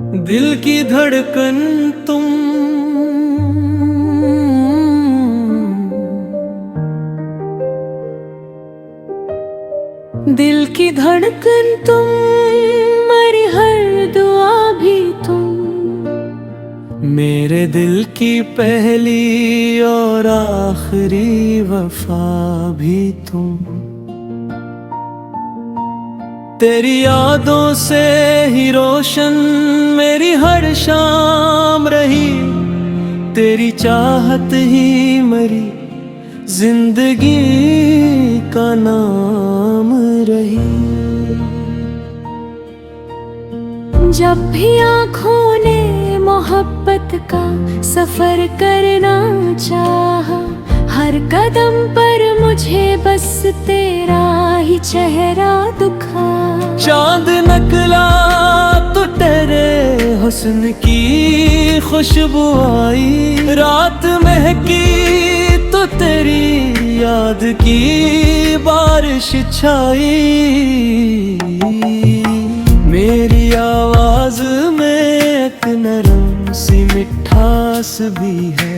दिल की धड़कन तुम, दिल की धड़कन तुम, मेरी हर दुआ भी तुम, मेरे दिल की पहली और आखिरी वफा भी तुम। तेरी यादों से ही रोशन मेरी हर शाम रही, तेरी चाहत ही मेरी जिंदगी का नाम रही। जब भी आँखों ने मोहब्बत का सफर करना चाहा, हर कदम पर मुझे बस तेरा ही चेहरा दिखा। चांद निकला तो तेरे हुस्न की खुशबू आई, रात महकी तो तेरी याद की बारिश छाई। मेरी आवाज में एक नरम सी मिठास भी है,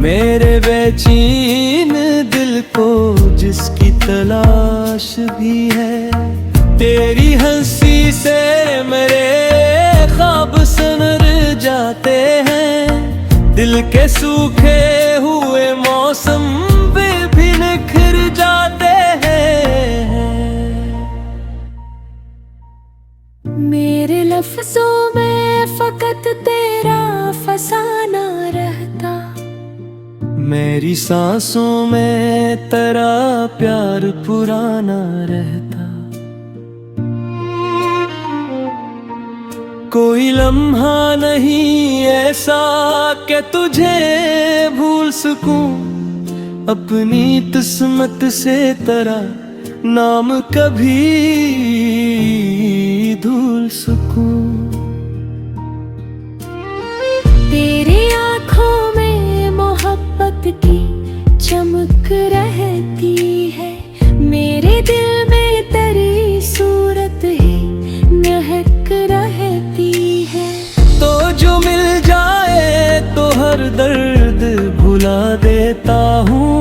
मेरे बेचैन दिल को जिसकी तलाश भी है। तेरी हंसी से मेरे ख्वाब सनर जाते हैं, दिल के सूखे हुए मौसम भी निखर जाते हैं। मेरे लफ्जों में फकत तेरा फसाना रहता, मेरी सांसों में तेरा प्यार पुराना रहता। कोई लम्हा नहीं ऐसा कि तुझे भूल सकूं, अपनी किस्मत से तेरा नाम कभी धुल सकूं। तेरी आँखों में मोहब्बत की चमक रहती है, मेरे दिल में तेरी सूरत ही महक रहती है। तो जो मिल जाए तो हर दर्द भुला देता हूँ,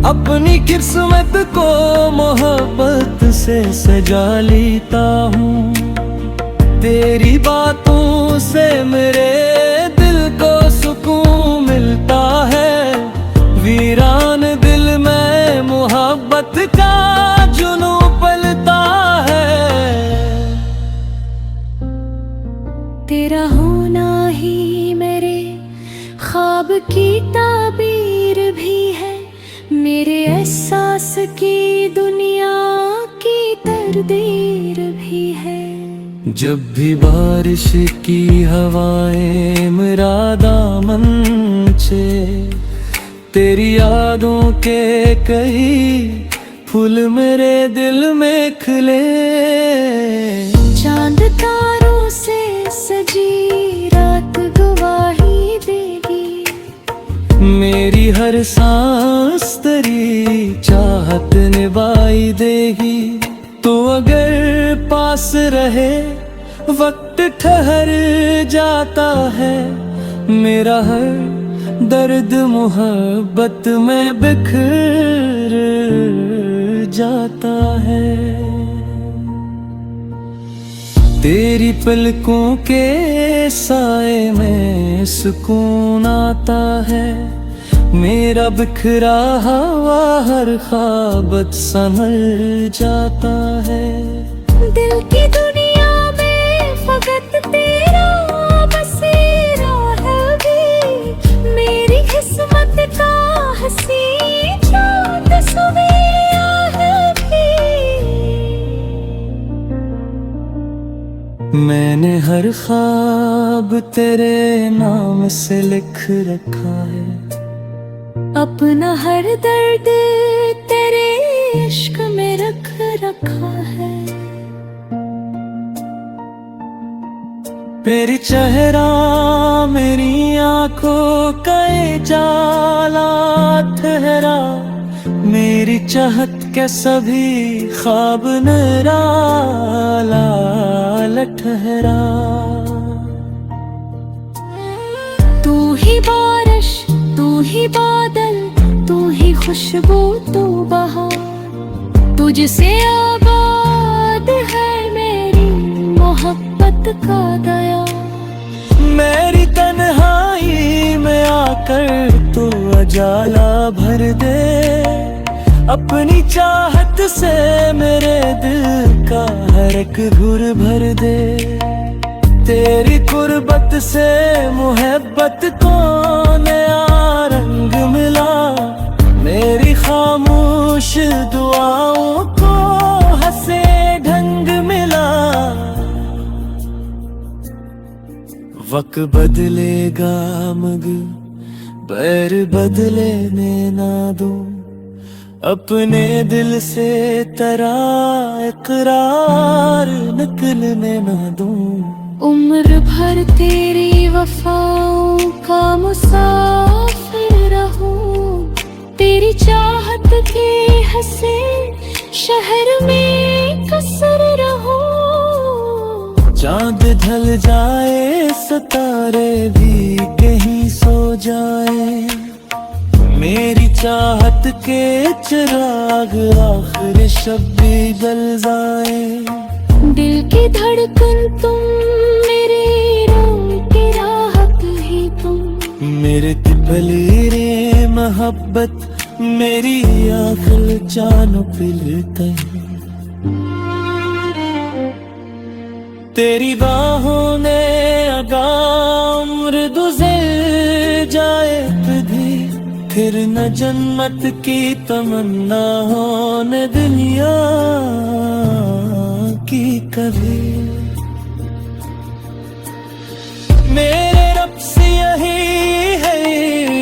अपनी किस्मत को मोहब्बत से सजा लेता हूँ। तेरी बातों से मेरे दिल को सुकून मिलता है, वीरान दिल में मोहब्बत का जुनून पलता है। तेरा होना ही मेरे ख्वाब की ताबीर भी है, मेरे एहसास की दुनिया की तकदीर भी है। जब भी बारिश की हवाएं मेरा दामन चे, तेरी यादों के कई फूल मेरे दिल में खिले। चांद तारों से सजी रात गवाही देगी, मेरी हर सांस तेरी चाहत निभाई देगी। तो अगर पास रहे वक्त ठहर जाता है, मेरा हर दर्द मोहब्बत में बिखर जाता है। तेरी पलकों के साए में सुकून आता है, मेरा बिखरा हुआ हर ख्वाब संभल जाता है। दिल की दुनिया में फकत तेरा बसेरा है भी, मेरी किस्मत का हंसी चांद सवेरा है भी। मैंने हर ख्वाब तेरे नाम से लिख रखा है, अपना हर दर्द तेरे इश्क में रख रखा है। मेरी चेहरा मेरी आंखों का जाला ठहरा, मेरी चाहत के सभी ख्वाब निराला ठहरा। तू ही बारिश, तू ही बादल, तू ही खुशबू, तू बहार, तुझसे आबाद है मेरी मोहब्बत का दया। मेरी तन्हाई में आकर तू उजाला भर दे, अपनी चाहत से मेरे दिल का हर एक घुर भर दे। तेरी कुर्बत से मोहब्बत को नया रंग मिला, मेरी खामोश दुआओं को हंसे ढंग मिला। वक्त बदलेगा मगर पैर बदलेने ना दूं, अपने दिल से तेरा इकरार निकलने ना दूं। उम्र भर तेरी वफाओं का मुसाफिर रहूं, तेरी चाहत के हंसे शहर में कसर रहूं। चांद ढल जाए सितारे भी कहीं सो जाए, मेरी चाहत के चिराग आखिर शब भी जल जाए। दिल की धड़कन तुम, मेरी रूह की राहत ही तुम, मेरे तिपलीरे मोहब्बत मेरी आखिर जानो पिलते। तेरी बाहों ने अगा उम्र गुज़र जाए कभी, फिर न जन्नत की तमन्ना हो न दुनिया की कभी। मेरे रब से यही है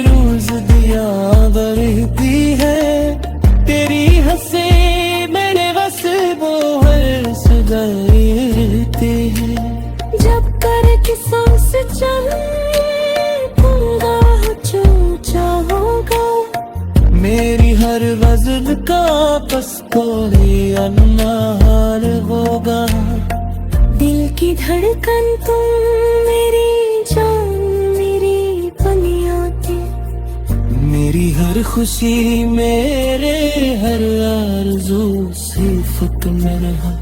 रोज दिया बरती है, तेरी हंसी मेरे बस वो हर सुगरती है। जब कर की सांस चले जो चाहोगा, मेरी हर वज़न का बस कोई अन्हार होगा। दिल की धड़कन तुम, मेरी जान मेरी पनियाती, मेरी हर खुशी मेरे हर आरज़ू सिफ़त में रहा।